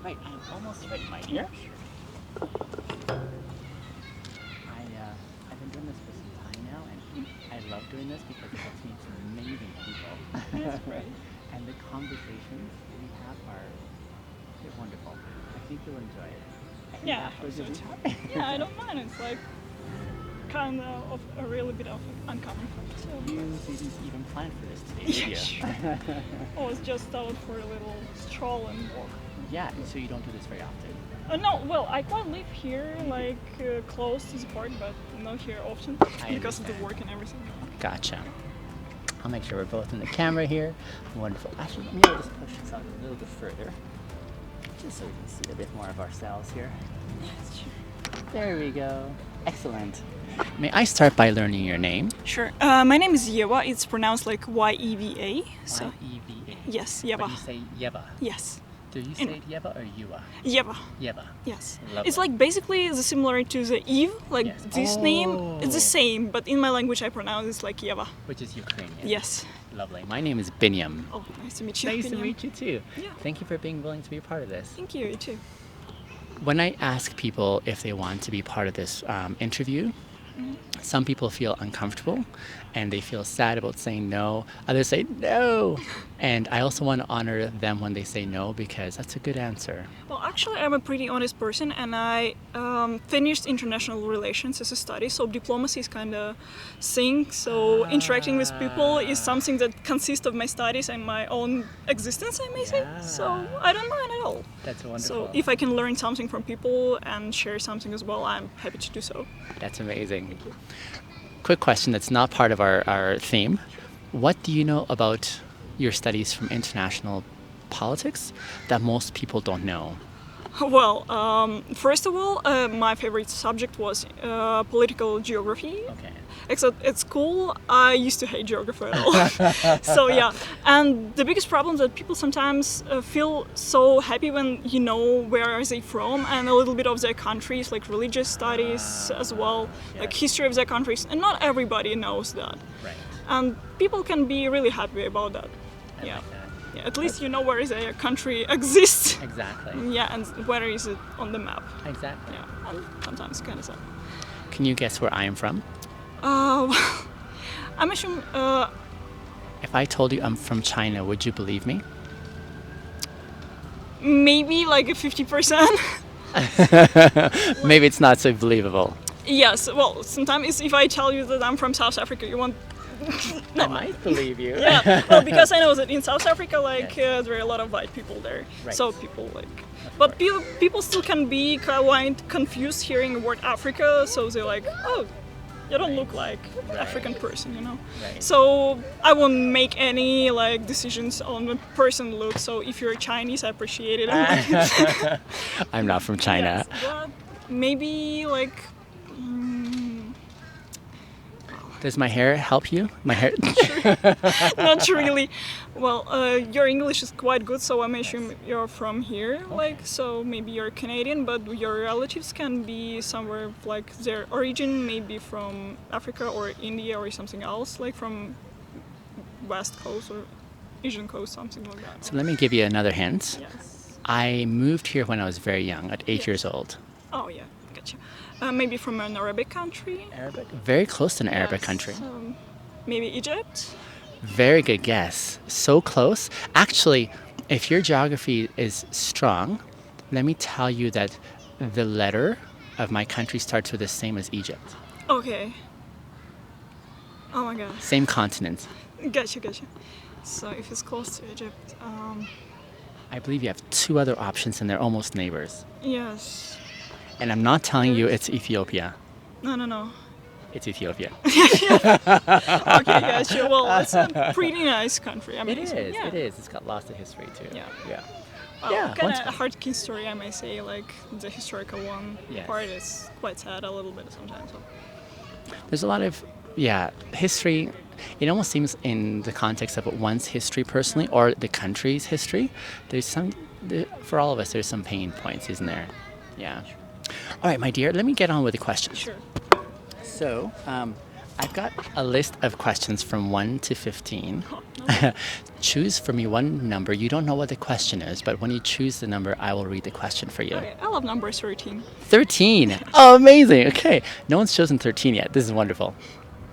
Right, I'm almost ready, my dear. I've been doing this for some time now, and I love doing this because it gets me to amazing people. That's right. And the conversations we have they're wonderful. I think you'll enjoy it. I think Yeah, afterwards you'll be so happy. yeah, I don't mind. It's like kind of a really bit of uncommon fact. So. You didn't even plan for this today, Yeah, did you? sure. I was just out for a little stroll and walk. Yeah, so you don't do this very often. No, well, I quite live here, like close to the park, but not here often because of the understand. work and everything. Gotcha. I'll make sure we're both in the camera here. Wonderful. Actually, let me just push this out a little bit further, just so we can see a bit more of ourselves here. There we go. Excellent. May I start by learning your name? Sure. My name is Yeva. It's pronounced like Yeva. So Y-E-V-A. yes, But Yeva. you say Yeva. Yes, Do you say it Yeva or Yua? Yeva. Yeva. Yes. Lovely. It's like basically the similar to the Eve, like Yes. this name. It's the Oh. same, but in my language I pronounce it like Yeva. Which is Ukrainian. Yes. Lovely. My name is Binyam. Oh, nice to meet you. Nice to Binyam. meet you too. Yeah. Thank you for being willing to be a part of this. Thank you. You too. When I ask people if they want to be part of this interview, some people feel uncomfortable and they feel sad about saying no. Others say no. And I also want to honor them when they say no because that's a good answer. Well, actually, I'm a pretty honest person, and I finished international relations as a study, so diplomacy is kind of thing. So interacting with people is something that consists of my studies and my own existence, I may say. So I don't mind at all. That's wonderful. So if I can learn something from people and share something as well, I'm happy to do so. That's amazing. Quick question that's not part of our theme. What do you know about your studies from international politics that most people don't know? Well, first of all, my favorite subject was political geography. Okay. Except at school, I used to hate geography at all. So yeah, and the biggest problem that people sometimes feel so happy when you know where are they from and a little bit of their countries, like religious studies as well, like history of their countries, and not everybody knows that. Right. And people can be really happy about that. I Yeah. like that. Yeah, at least you know where their country exists. Exactly. Yeah, and where is it on the map. Exactly. Yeah, and sometimes kind of sad. Can you guess where I am from? I'm assuming. If I told you I'm from China, would you believe me? Maybe like a 50%. Maybe it's not so believable. Yes, well, sometimes if I tell you that I'm from South Africa, you won't. I might believe you. Yeah, well, because I know that in South Africa, like, there are a lot of white people there. Right. So people, like. But people still can be quite confused hearing the word Africa, so they're like, oh, you don't look like African person, you know? Right. So I won't make any, like, decisions on the person look, so if you're Chinese, I appreciate it. I'm not from China. Yes, but maybe, like. Does my hair help you? My hair. Not really. Well, your English is quite good, so I assume you're from here. Like, so maybe you're Canadian, but your relatives can be somewhere like their origin, maybe from Africa or India or something else, like from West Coast or Asian Coast, something like that. So let me give you another hint. Yes. I moved here when I was very young, at 8 years old. Oh yeah, gotcha. Maybe from an Arabic country. Arabic? Very close to an Arabic Yes, country. Maybe Egypt. Very good guess. So close. Actually, if your geography is strong, let me tell you that the letter of my country starts with the same as Egypt. Okay. Oh my god. Same continent. Gotcha. So if it's close to Egypt, I believe you have two other options and they're almost neighbors. yes. And I'm not telling you it's Ethiopia. No. It's Ethiopia. Okay, gotcha. Well, it's a pretty nice country. I mean, It is. Yeah. It is. It's got lots of history too. Yeah. Yeah. Well, Yeah, kind once- of a hard key story, I may say. Like the historical one Yes. part is quite sad a little bit sometimes. So. There's a lot of history. It almost seems in the context of one's history personally or the country's history. For all of us, there's some pain points, isn't there? Yeah. All right, my dear. Let me get on with the questions. Sure. So, I've got a list of questions from 1 to 15. Oh, no Choose for me one number. You don't know what the question is, but when you choose the number, I will read the question for you. Okay, I love number 13. 13. Oh, amazing. Okay. No one's chosen 13 yet. This is wonderful.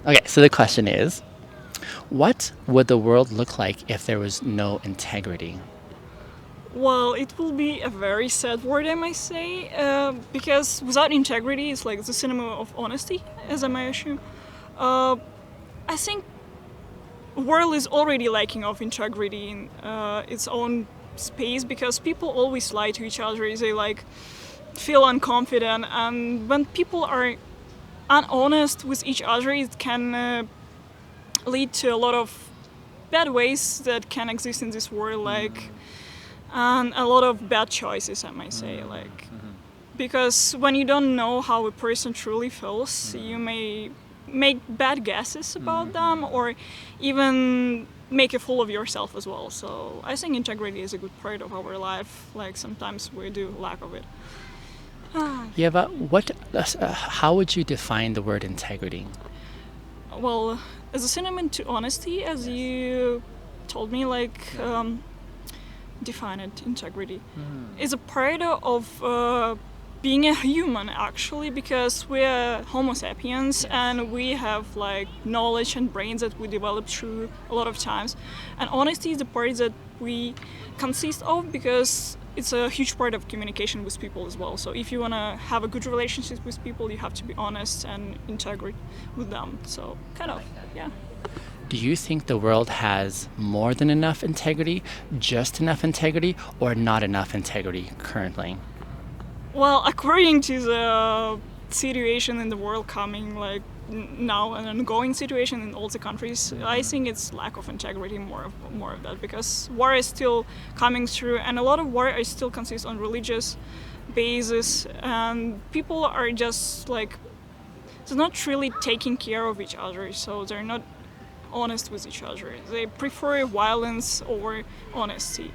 Okay, so the question is, what would the world look like if there was no integrity? Well, it will be a very sad word, I might say, because without integrity, it's like the synonym of honesty, as I might assume. I think world is already lacking of integrity in its own space because people always lie to each other. They like feel unconfident, and when people are honest with each other, it can lead to a lot of bad ways that can exist in this world, like and a lot of bad choices, I might say, like because when you don't know how a person truly feels, you may make bad guesses about them or even make a fool of yourself as well. So I think integrity is a good part of our life. Like sometimes we do lack of it. Yeva, how would you define the word integrity? Well, as a synonym to honesty, as you told me, like define it, integrity is a part of being a human, actually, because we're Homo sapiens and we have like knowledge and brains that we develop through a lot of times, and honesty is the part that we consist of because it's a huge part of communication with people as well. So if you want to have a good relationship with people, you have to be honest and integrate with them. So kind of, yeah. Do you think the world has more than enough integrity, just enough integrity, or not enough integrity currently? Well, according to the situation in the world coming like now, an ongoing situation in all the countries, I think it's lack of integrity, more of that, because war is still coming through, and a lot of war is still consists on religious basis, and people are just like they're not really taking care of each other, so they're not honest with each other. They prefer violence over honesty,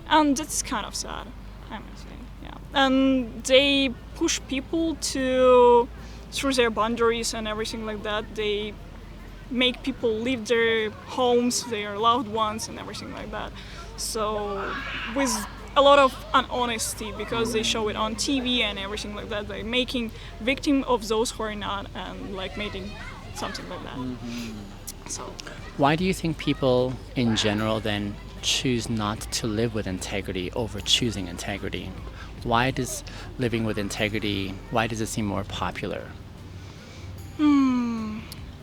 and that's kind of sad, I must say. Yeah, and they push people to through their boundaries and everything like that. They make people leave their homes, their loved ones, and everything like that. So with a lot of unhonesty, because they show it on TV and everything like that, they're making victim of those who are not, and like making something like that. So why do you think people in general then choose not to live with integrity over choosing integrity? Why does living with integrity, why does it seem more popular?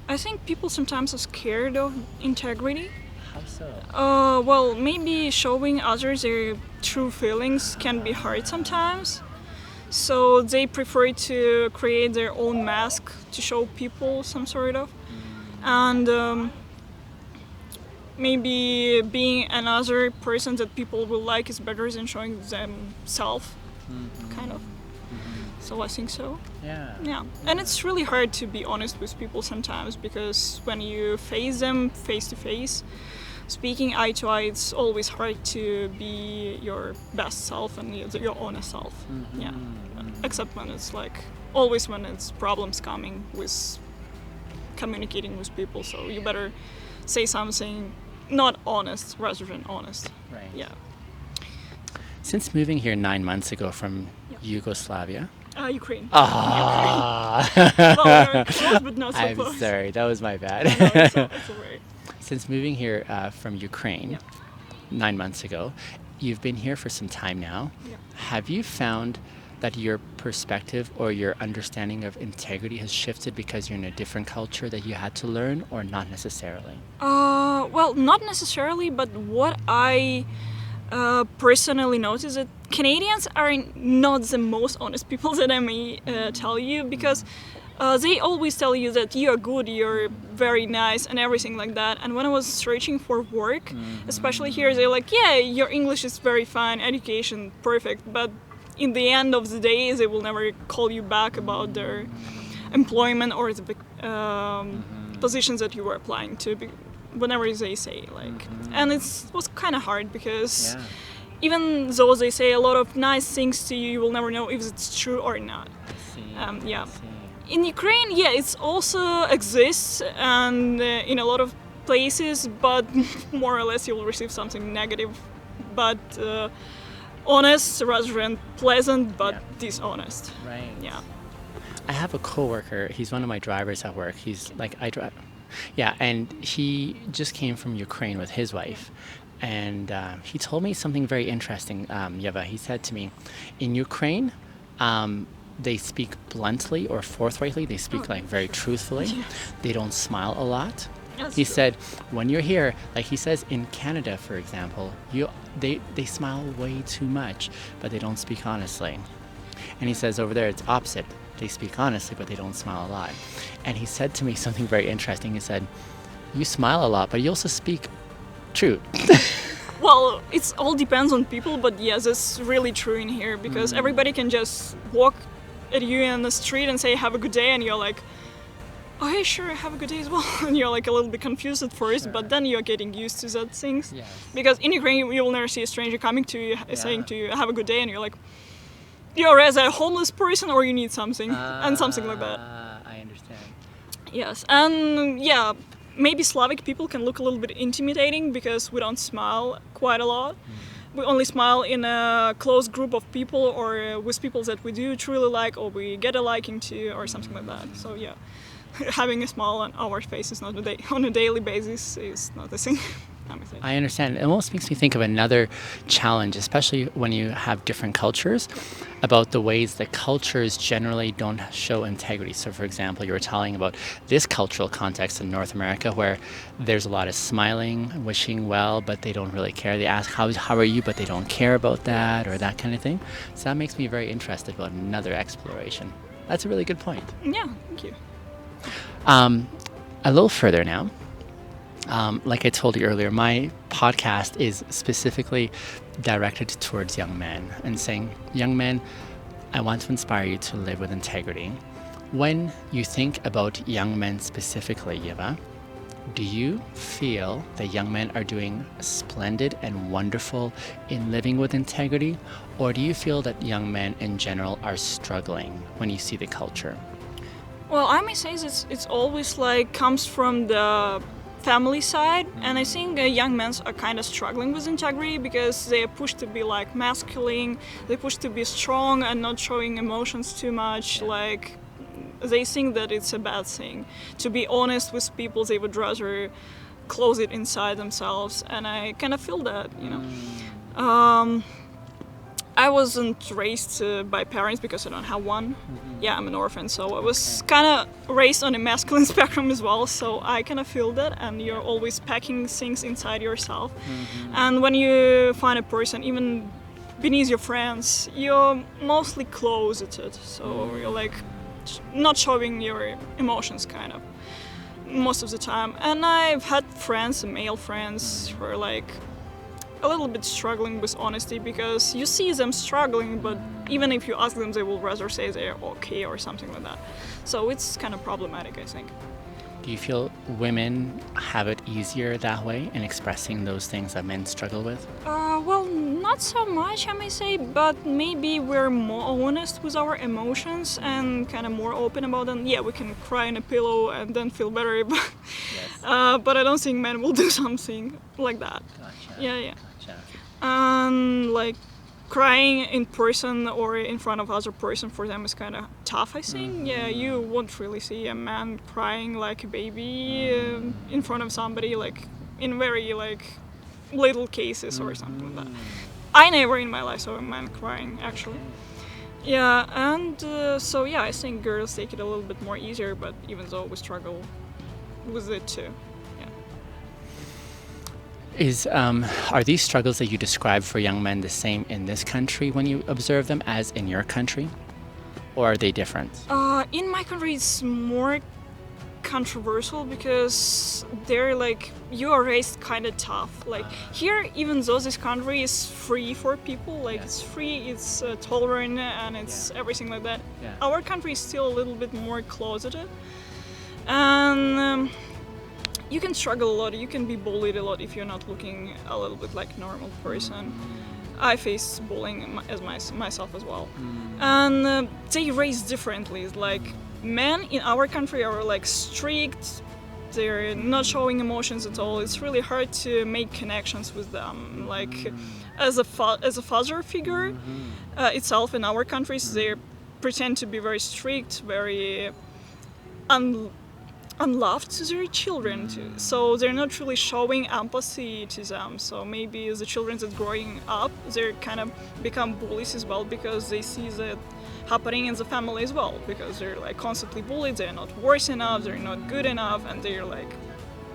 I think people sometimes are scared of integrity. How so? Well, maybe showing others their true feelings can be hard sometimes. So they prefer to create their own mask to show people some sort of. And maybe being another person that people will like is better than showing themselves, kind of. So I think so. Yeah. And it's really hard to be honest with people sometimes, because when you face them face to face, speaking eye to eye, it's always hard to be your best self and your honest self. Yeah. Except when it's like always when it's problems coming with communicating with people, so you better say something not honest rather than honest. Right. Yeah. Since moving here 9 months ago from Yugoslavia. Ukraine. Ah. Well, we're close, but not so I'm close. sorry, that was my bad. No, it's alright. Since moving here from Ukraine 9 months ago, you've been here for some time now. Yeah. Have you found that your perspective or your understanding of integrity has shifted because you're in a different culture that you had to learn, or not necessarily? Well, not necessarily, but what I personally notice that Canadians are not the most honest people that I may tell you, because they always tell you that you're good, you're very nice and everything like that. And when I was searching for work, especially here, they're like, yeah, your English is very fine, education perfect, but in the end of the day, they will never call you back about their employment or the positions that you were applying to, whenever they say, like. And it was kind of hard, because even though they say a lot of nice things to you, you will never know if it's true or not. I see. In Ukraine, it also exists, and in a lot of places, but more or less you will receive something negative, but honest rather than pleasant, but Yeah. dishonest. Right. Yeah. I have a coworker. He's one of my drivers at work. He's like I drive. Yeah, and he just came from Ukraine with his wife, and he told me something very interesting. Yeva, he said to me, in Ukraine, they speak bluntly or forthrightly. They speak like very truthfully. They don't smile a lot. That's He true. said, when you're here, like he says in Canada, for example, they smile way too much, but they don't speak honestly. And he says over there it's opposite. They speak honestly, but they don't smile a lot. And he said to me something very interesting. He said, you smile a lot, but you also speak truth. Well, it all depends on people, but yes, it's really true in here because everybody can just walk at you in the street and say have a good day, and you're like, oh hey, sure, have a good day as well. And you're like a little bit confused at first, but then you're getting used to that things. Yes. Because in Ukraine, you will never see a stranger coming to you saying to you have a good day, and you're like, you're as a homeless person or you need something, and something like that. I understand. Yes, and yeah, maybe Slavic people can look a little bit intimidating because we don't smile quite a lot. We only smile in a close group of people or with people that we do truly like or we get a liking to or something like that. So yeah, having a smile on our face is not on a daily basis is not a thing. I'm afraid. I understand. It almost makes me think of another challenge, especially when you have different cultures, about the ways that cultures generally don't show integrity. So, for example, you were telling about this cultural context in North America where there's a lot of smiling, wishing well, but they don't really care. They ask, how are you, but they don't care about that or that kind of thing. So that makes me very interested about another exploration. That's a really good point. Yeah, thank you. A little further now. Like I told you earlier, my podcast is specifically directed towards young men and saying, young men, I want to inspire you to live with integrity. When you think about young men specifically, Yeva, do you feel that young men are doing splendid and wonderful in living with integrity? Or do you feel that young men in general are struggling when you see the culture? Well, I may say it's always like comes from the family side, and I think young men are kind of struggling with integrity because they are pushed to be like masculine, they pushed to be strong and not showing emotions too much. Like they think that it's a bad thing to be honest with people. They would rather close it inside themselves, and I kind of feel that, you know. I wasn't raised by parents because I don't have one. Yeah, I'm an orphan, so I was kind of raised on a masculine spectrum as well, so I kind of feel that, and you're always packing things inside yourself. And when you find a person, even beneath your friends, you're mostly closeted, so you're like not showing your emotions kind of most of the time. And I've had friends, male friends, who are like a little bit struggling with honesty because you see them struggling, but even if you ask them, they will rather say they're okay or something like that. So it's kind of problematic, I think. Do you feel women have it easier that way in expressing those things that men struggle with? Well, not so much, I may say, but maybe we're more honest with our emotions and kind of more open about them. Yeah, we can cry in a pillow and then feel better, but, but I don't think men will do something like that. Gotcha. Yeah. Gotcha. And like crying in person or in front of other person for them is kind of tough, I think. Yeah, you won't really see a man crying like a baby in front of somebody, like in very like little cases or something like that. I never in my life saw a man crying, actually. Yeah, and so yeah, I think girls take it a little bit more easier, but even though we struggle with it too. Are these struggles that you describe for young men the same in this country when you observe them as in your country? Or are they different? In my country, it's more controversial because they're like, you are raised kind of tough. Like here, even though this country is free for people, like it's free, it's tolerant, and it's everything like that. Our country is still a little bit more closeted. And you can struggle a lot, you can be bullied a lot if you're not looking a little bit like a normal person. I face bullying as myself as well. And they raise differently. Like men in our country are like strict, they're not showing emotions at all. It's really hard to make connections with them. Like as a father figure itself in our countries, they pretend to be very strict, very unloved to their children too. So they're not really showing empathy to them. So maybe the children that growing up, they kind of become bullies as well, because they see that happening in the family as well, because they're like constantly bullied, they're not worth enough, they're not good enough, and they're like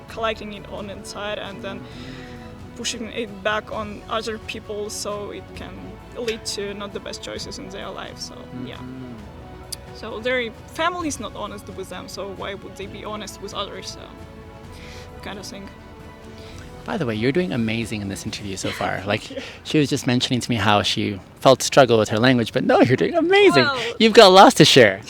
collecting it on inside and then pushing it back on other people, so it can lead to not the best choices in their life. So yeah. So their family is not honest with them, so why would they be honest with others? So kind of thing. By the way, you're doing amazing in this interview so far. Like, she was just mentioning to me how she felt struggle with her language, but no, you're doing amazing. Well, You've got lots to share.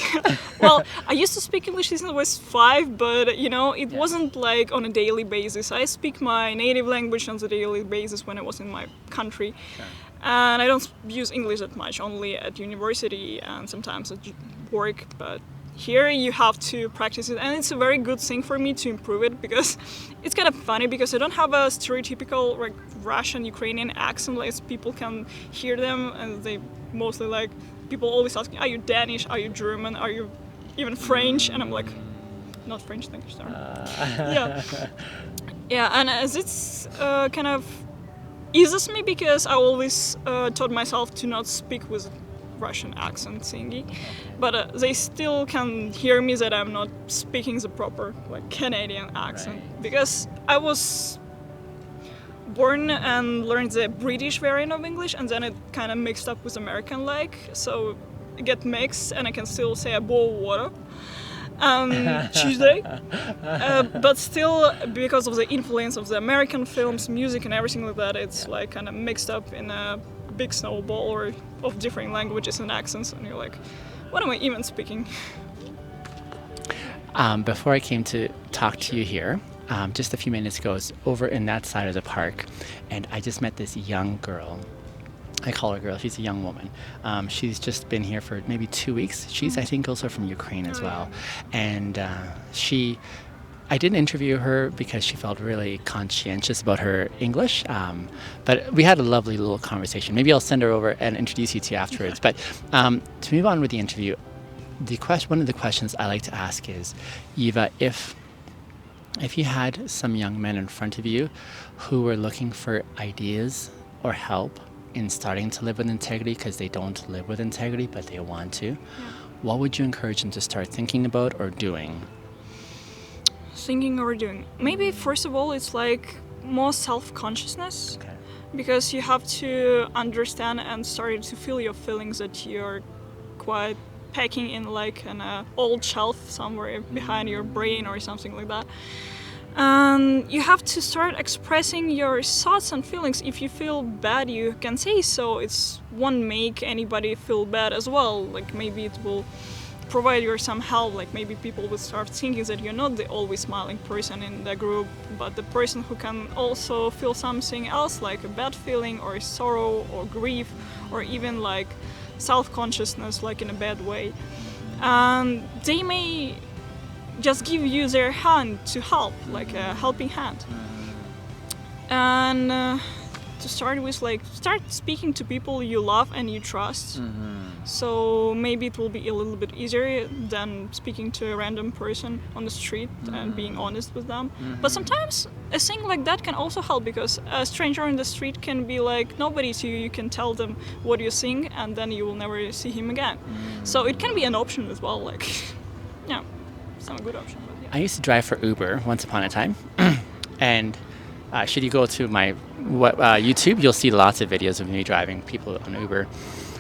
well, I used to speak English since I was 5, but you know, it wasn't like on a daily basis. I speak my native language on a daily basis when I was in my country. Sure. And I don't use English that much, only at university and sometimes at work, but here you have to practice it, and it's a very good thing for me to improve it, because it's kind of funny because I don't have a stereotypical like Russian Ukrainian accent, like people can hear them, and they mostly like, people always ask me, are you Danish, are you German, are you even French, and I'm like, not French, thank you, sorry. Yeah, and as it's kind of eases me, because I always taught myself to not speak with Russian accent thingy, but they still can hear me that I'm not speaking the proper like Canadian accent, because I was born and learned the British variant of English, and then it kind of mixed up with American, like, so it get mixed, and I can still say a bowl of water Tuesday, but still, because of the influence of the American films, music, and everything like that, it's like kind of mixed up in a big snowball or of different languages and accents, and you're like, what am I even speaking? Before I came to talk to you here, just a few minutes ago, I was over in that side of the park, and I just met this young girl. I call her girl, she's a young woman. She's just been here for maybe 2 weeks. She's, I think, also from Ukraine as well. And I didn't interview her because she felt really conscientious about her English, but we had a lovely little conversation. Maybe I'll send her over and introduce you to afterwards. But to move on with the interview, one of the questions I like to ask is, Yeva, if you had some young men in front of you who were looking for ideas or help in starting to live with integrity, because they don't live with integrity but they want to, what would you encourage them to start thinking about or doing? Thinking or doing? Maybe first of all, it's like more self-consciousness, because you have to understand and start to feel your feelings that you're quite packing in like an old shelf somewhere behind your brain or something like that. And you have to start expressing your thoughts and feelings. If you feel bad, you can say so. It won't make anybody feel bad as well. Like, maybe it will provide you some help. Like, maybe people will start thinking that you're not the always smiling person in the group, but the person who can also feel something else, like a bad feeling or sorrow or grief, or even like self-consciousness, like in a bad way. And they may just give you their hand to help, like a helping hand. And to start with, like, start speaking to people you love and you trust. So maybe it will be a little bit easier than speaking to a random person on the street and being honest with them. But sometimes a thing like that can also help, because a stranger on the street can be like nobody to you. You can tell them what you think, and then you will never see him again. So it can be an option as well, like, yeah. It's not a good option, but yeah. I used to drive for Uber once upon a time, and should you go to my YouTube, you'll see lots of videos of me driving people on Uber.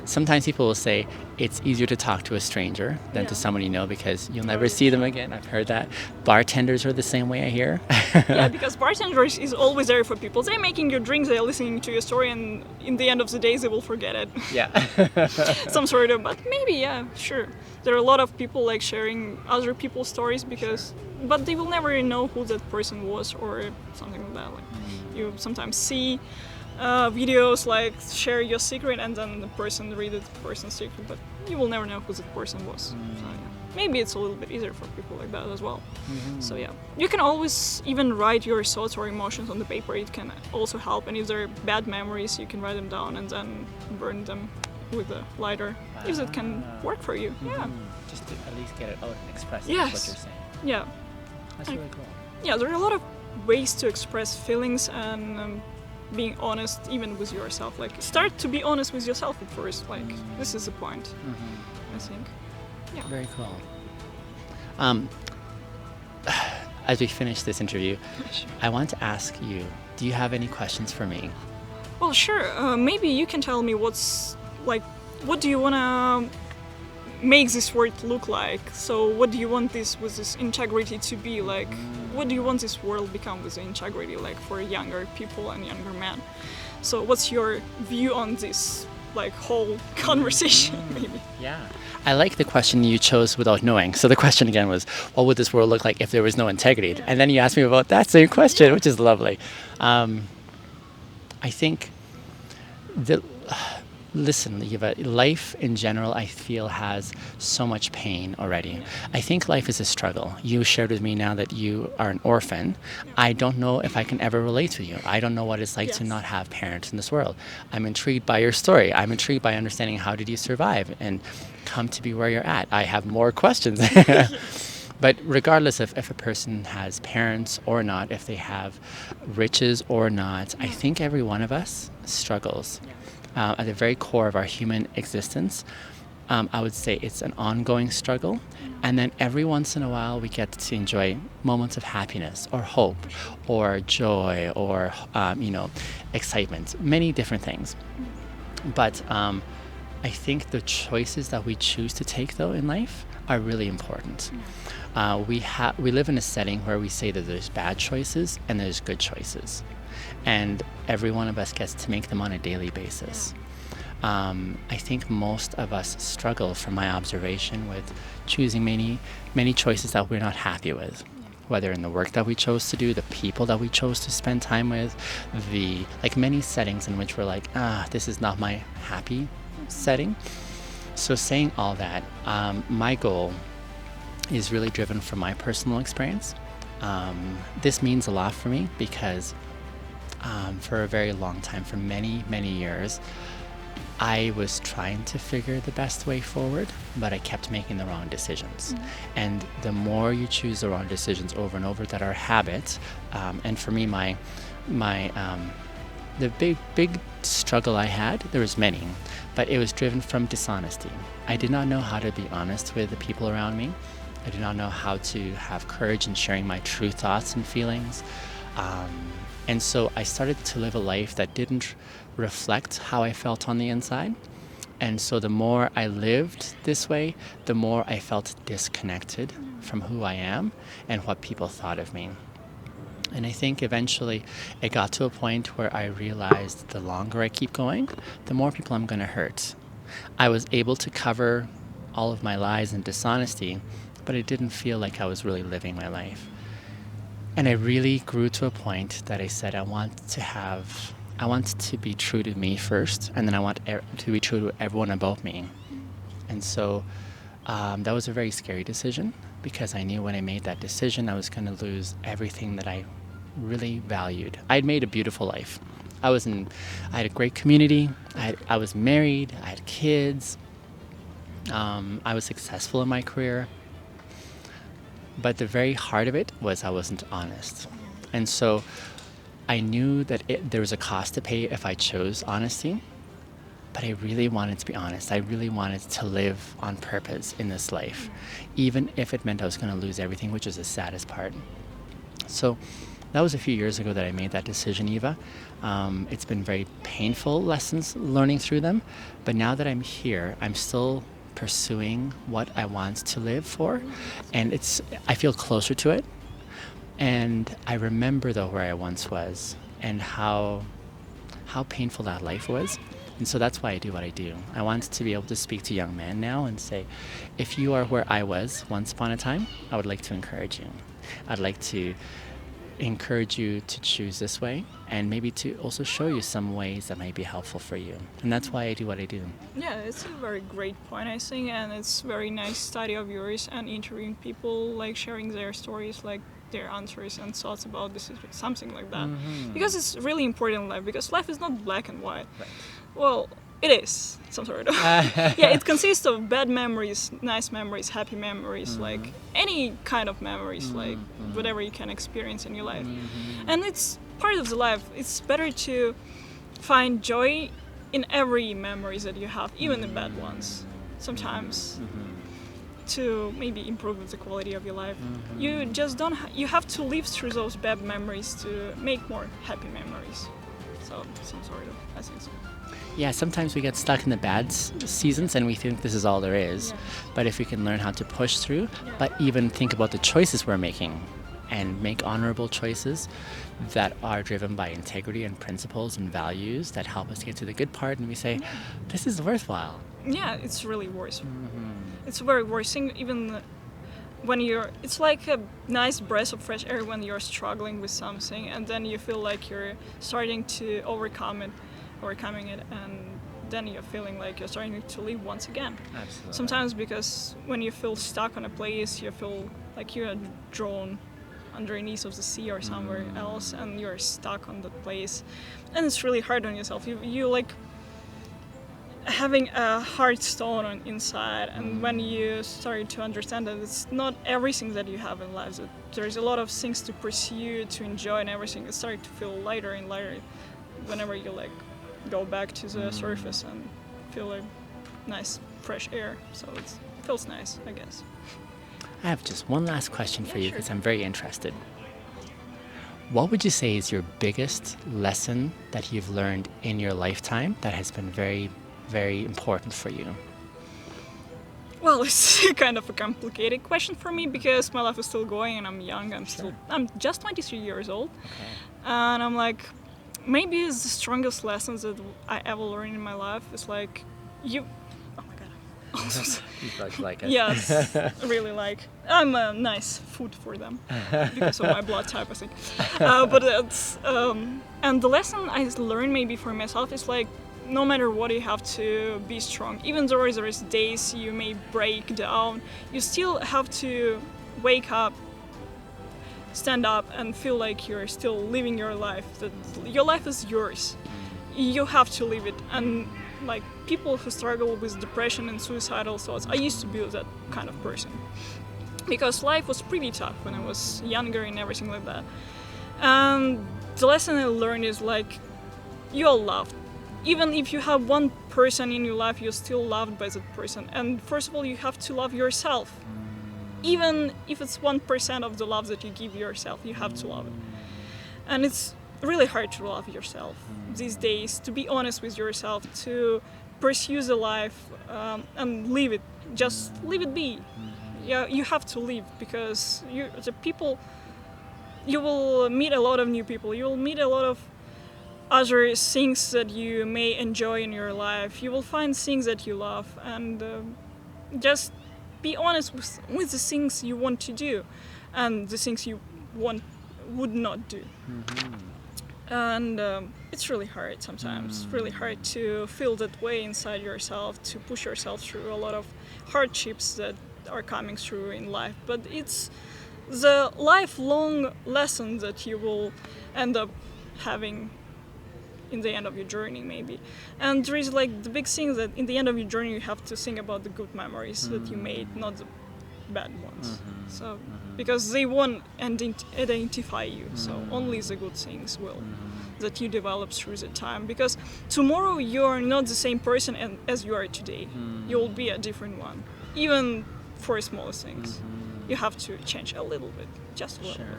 Sometimes people will say it's easier to talk to a stranger than to someone you know, because you'll never see them again. I've heard that. Bartenders are the same way, I hear. Yeah, because bartenders is always there for people. They're making your drinks, they're listening to your story, and in the end of the day, they will forget it. Yeah. Some sort of, but maybe, yeah, sure. There are a lot of people like sharing other people's stories, because, but they will never know who that person was or something like that. Like, you sometimes see videos like share your secret, and then the person read the person's secret, but you will never know who that person was. So, yeah. maybe it's a little bit easier for people like that as well. So yeah, you can always even write your thoughts or emotions on the paper. It can also help. And if there are bad memories, you can write them down and then burn them with a lighter. If that can work for you, yeah. Just to at least get it out and express it, Yes. is what you're saying. Yeah. That's really cool. Yeah, there are a lot of ways to express feelings and being honest even with yourself. Like, start to be honest with yourself at first. Like, this is the point, I think. Yeah. Very cool. As we finish this interview, I want to ask you, do you have any questions for me? Well, sure. Maybe you can tell me what do you want to make this world look like? So what do you want with this integrity to be like? What do you want this world become with the integrity, like for younger people and younger men? So what's your view on this, like, whole conversation, maybe? Yeah. I like the question you chose without knowing. So the question again was, what would this world look like if there was no integrity? And then you asked me about that same question, which is lovely. I think listen, Yeva, life in general, I feel, has so much pain already. I think life is a struggle. You shared with me now that you are an orphan. I don't know if I can ever relate with you. I don't know what it's like to not have parents in this world. I'm intrigued by your story. I'm intrigued by understanding how did you survive and come to be where you're at. I have more questions. But regardless of if a person has parents or not, if they have riches or not, I think every one of us struggles. At the very core of our human existence, I would say it's an ongoing struggle. And then every once in a while, we get to enjoy moments of happiness or hope or joy or, excitement, many different things. But I think the choices that we choose to take, though, in life are really important. We live in a setting where we say that there's bad choices and there's good choices. And every one of us gets to make them on a daily basis. I think most of us struggle, from my observation, with choosing many choices that we're not happy with. Whether in the work that we chose to do, the people that we chose to spend time with, many settings in which we're like, this is not my happy setting. So saying all that, my goal is really driven from my personal experience. This means a lot for me because for a very long time, for many, many years, I was trying to figure the best way forward, but I kept making the wrong decisions. And the more you choose the wrong decisions over and over that are habits, and for me, the big struggle I had, there was many, but it was driven from dishonesty. I did not know how to be honest with the people around me. I did not know how to have courage in sharing my true thoughts and feelings. And so I started to live a life that didn't reflect how I felt on the inside. And so the more I lived this way, the more I felt disconnected from who I am and what people thought of me. And I think eventually it got to a point where I realized the longer I keep going, the more people I'm going to hurt. I was able to cover all of my lies and dishonesty, but it didn't feel like I was really living my life. And I really grew to a point that I said I want to be true to me first, and then I want to be true to everyone about me. And so that was a very scary decision, because I knew when I made that decision I was going to lose everything that I really valued. I had made a beautiful life. I had a great community. I was married. I had kids. I was successful in my career. But the very heart of it was I wasn't honest. And so I knew that there was a cost to pay if I chose honesty, but I really wanted to be honest. I really wanted to live on purpose in this life, even if it meant I was going to lose everything, which is the saddest part. So that was a few years ago that I made that decision, Yeva. It's been very painful lessons learning through them, but now that I'm here, I'm still pursuing what I want to live for, and I feel closer to it. And I remember, though, where I once was and how painful that life was. And so that's why I do what I do. I want to be able to speak to young men now and say, if you are where I was once upon a time, I would like to encourage you. I'd like to encourage you to choose this way, and maybe to also show you some ways that might be helpful for you. And that's why I do what I do. Yeah, it's a very great point, I think, and it's very nice study of yours and interviewing people, like sharing their stories, like their answers and thoughts about this, something like that. Because it's really important in life, because life is not black and white. Right. Well, it is, some sort of. Yeah, it consists of bad memories, nice memories, happy memories, like any kind of memories, like whatever you can experience in your life. And it's part of the life. It's better to find joy in every memories that you have, even the bad ones, sometimes, to maybe improve the quality of your life. You just don't, you have to live through those bad memories to make more happy memories. So, some sort of, I think so. Yeah, sometimes we get stuck in the bad seasons and we think this is all there is. Yeah. But if we can learn how to push through, Yeah. but even think about the choices we're making and make honorable choices that are driven by integrity and principles and values that help us get to the good part, and we say, this is worthwhile. Yeah, it's really worse. It's very worse thing, even when you're, it's like a nice breath of fresh air when you're struggling with something, and then you feel like you're starting to overcoming it, and then you're feeling like you're starting to live once again. Absolutely. Sometimes because when you feel stuck on a place, you feel like you're drawn underneath of the sea or somewhere else, and you're stuck on that place, and it's really hard on yourself. You like having a hard stone on inside, and when you start to understand that it's not everything that you have in life, that there's a lot of things to pursue, to enjoy, and everything, it starts to feel lighter and lighter whenever you like go back to the surface and feel like nice fresh air. So it feels nice, I guess. I have just one last question for you, sure. because I'm very interested. What would you say is your biggest lesson that you've learned in your lifetime that has been very, very important for you? Well, it's kind of a complicated question for me because my life is still going and I'm young. I'm just 23 years old. And I'm like, maybe it's the strongest lessons that I ever learned in my life. It's like, oh my god. You like it? Yes, really like. I'm a nice food for them because of my blood type, I think. But it's, and the lesson I learned maybe for myself is like, no matter what, you have to be strong. Even though there is days you may break down, you still have to wake up, stand up, and feel like you're still living your life. That your life is yours. You have to live it. And like people who struggle with depression and suicidal thoughts, I used to be that kind of person. Because life was pretty tough when I was younger and everything like that. And the lesson I learned is like, you're loved. Even if you have one person in your life, you're still loved by that person. And first of all, you have to love yourself. Even if it's 1% of the love that you give yourself, you have to love it. And it's really hard to love yourself these days, to be honest with yourself, to pursue the life and live it. Just leave it be. Yeah, you have to live because you will meet a lot of new people. You will meet a lot of other things that you may enjoy in your life. You will find things that you love, and just be honest with the things you want to do and the things you would not do. And it's really hard sometimes. It's really hard to feel that way inside yourself, to push yourself through a lot of hardships that are coming through in life. But it's the lifelong lesson that you will end up having in the end of your journey, maybe. And there is like the big thing that in the end of your journey you have to think about the good memories that you made, not the bad ones. So because they won't identify you, so only the good things will that you develop through the time. Because tomorrow you're not the same person as you are today. You'll be a different one, even for small things. You have to change a little bit, just a little bit,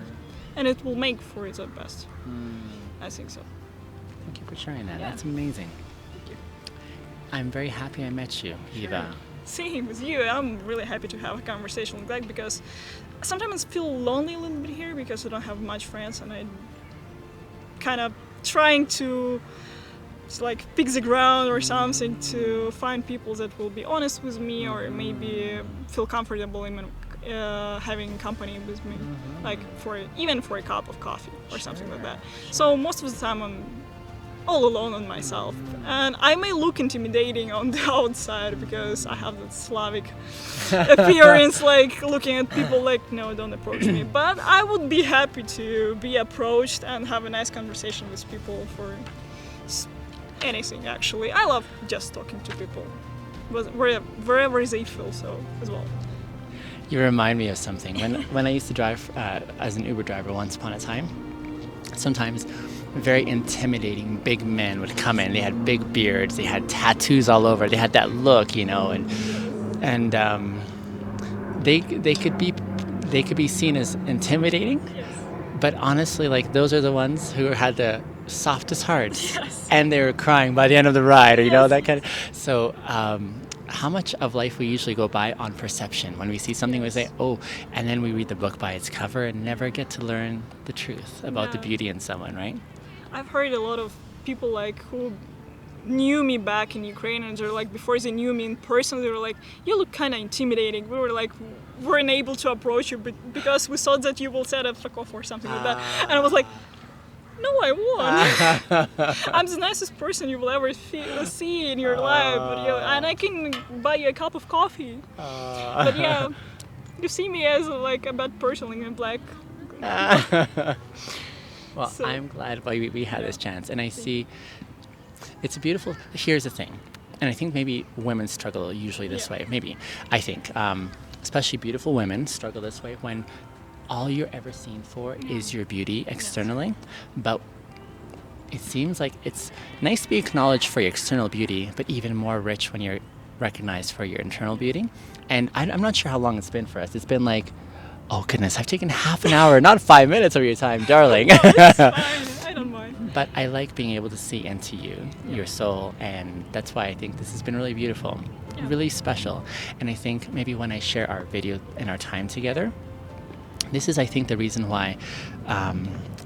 and it will make for the best. I think so. Thank you for sharing that. Yeah. That's amazing. Thank you. I'm very happy I met you, Yeva. Same with you. I'm really happy to have a conversation like that because sometimes I feel lonely a little bit here because I don't have much friends, and I kind of trying to like pick the ground or something to find people that will be honest with me or maybe feel comfortable having company with me, like even for a cup of coffee or something like that. So most of the time I'm all alone on myself, and I may look intimidating on the outside because I have that Slavic appearance, like looking at people like, no, don't approach me. But I would be happy to be approached and have a nice conversation with people for anything. Actually, I love just talking to people, wherever they feel so as well. You remind me of something. When I used to drive as an Uber driver once upon a time, sometimes very intimidating big men would come in. They had big beards, they had tattoos all over, they had that look, you know, and they could be seen as intimidating, but honestly, like, those are the ones who had the softest hearts, and they were crying by the end of the ride, or you know, that kind of. So how much of life we usually go by on perception. When we see something, we say, oh, and then we read the book by its cover and never get to learn the truth about the beauty in someone, right? I've heard a lot of people like who knew me back in Ukraine, and they're like, before they knew me in person, they were like, you look kind of intimidating. We were like, weren't able to approach you because we thought that you will set up fuck off or something like that. And I was like, no, I won't. I'm the nicest person you will ever see in your life, but, and I can buy you a cup of coffee. But yeah, you see me as like a bad person in black. Well, so, I'm glad we had this chance, and I see it's a beautiful. Here's the thing, and I think maybe women struggle usually this way. Maybe I think, especially beautiful women struggle this way when all you're ever seen for is your beauty externally, but it seems like it's nice to be acknowledged for your external beauty, but even more rich when you're recognized for your internal beauty. And I'm not sure how long it's been for us. It's been like, oh goodness, I've taken half an hour, not 5 minutes of your time, darling. No, it's fine. I don't mind. But I like being able to see into you, your soul, and that's why I think this has been really beautiful, really special. And I think maybe when I share our video and our time together, this is, I think, the reason why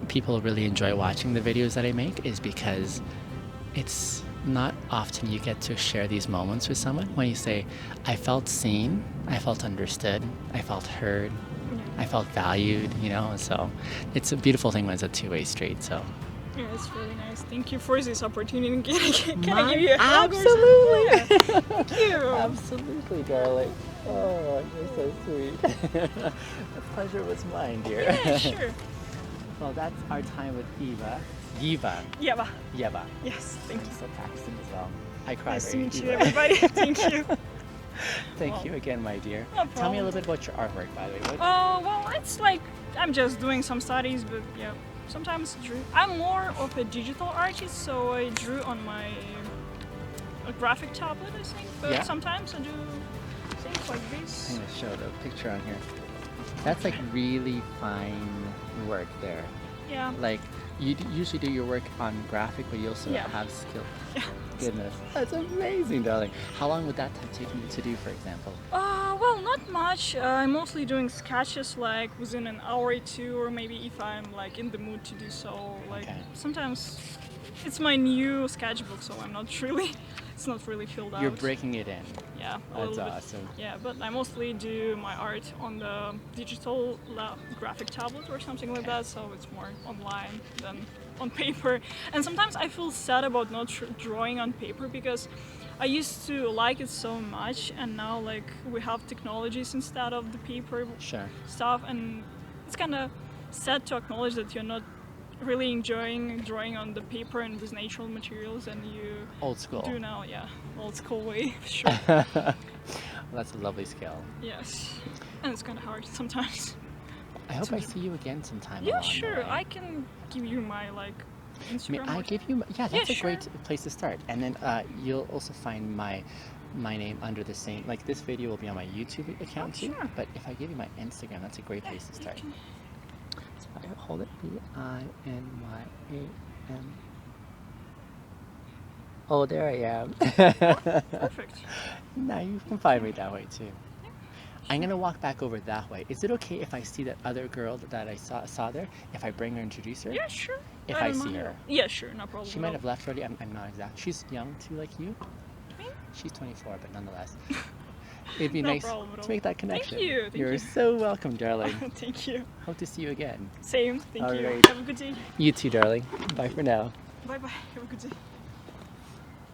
people really enjoy watching the videos that I make, is because it's not often you get to share these moments with someone when you say, I felt seen, I felt understood, I felt heard, I felt valued, you know. So it's a beautiful thing when it's a two-way street. So yeah, it's really nice. Thank you for this opportunity. Can I give you a hug? Absolutely. Thank you. Absolutely, darling. Oh, you're so sweet. The pleasure was mine, dear. Yeah, sure. Well, that's our time with Yeva. Yeva. Yes, thank you. So Paxton as well. I cried. Nice to meet you, everybody. Thank you. Thank you again, my dear. No problem. Tell me a little bit about your artwork, by the way. Oh, well, it's like I'm just doing some studies, but yeah, sometimes drew. I'm more of a digital artist, so I drew on my graphic tablet, I think. But sometimes I do things like this. I'm gonna show the picture on here. That's like really fine work there. Yeah. Like, you usually do your work on graphic, but you also have skill. Yeah. Goodness, that's amazing, darling. How long would that have taken you to do, for example? Well, not much. I'm mostly doing sketches like within an hour or two, or maybe if I'm like in the mood to do so. Like sometimes it's my new sketchbook, so it's not really filled out. You're breaking it in. Yeah, that's awesome. Yeah, but I mostly do my art on the digital graphic tablet or something like that, so it's more online than on paper. And sometimes I feel sad about not drawing on paper, because I used to like it so much, and now like we have technologies instead of the paper stuff, and it's kind of sad to acknowledge that you're not really enjoying drawing on the paper and with natural materials, and you old school do now. Old school way, for sure. Well, that's a lovely skill. Yes, and it's kind of hard sometimes. I hope I see you again sometime. Yeah, sure. I can give you my like Instagram. I give you? That's a great place to start. And then you'll also find my name under the same. Like, this video will be on my YouTube account too. Sure. But if I give you my Instagram, that's a great place to start. Hold it. BINYAM. Oh, there I am. Perfect. Now you can find me that way too. I'm gonna walk back over that way. Is it okay if I see that other girl that I saw there? If I bring her, introduce her? Yeah, sure. If I see her. Yeah, sure, no problem. She might have left already. I'm not exact. She's young too, like you. Me? She's 24, but nonetheless. It'd be No nice problem at all. to make that connection. Thank you. Thank You're you. so welcome, darling. Thank you. Hope to see you again. Same. Thank All you. right. Have a good day. You too, darling. Bye for now. Bye bye. Have a good day.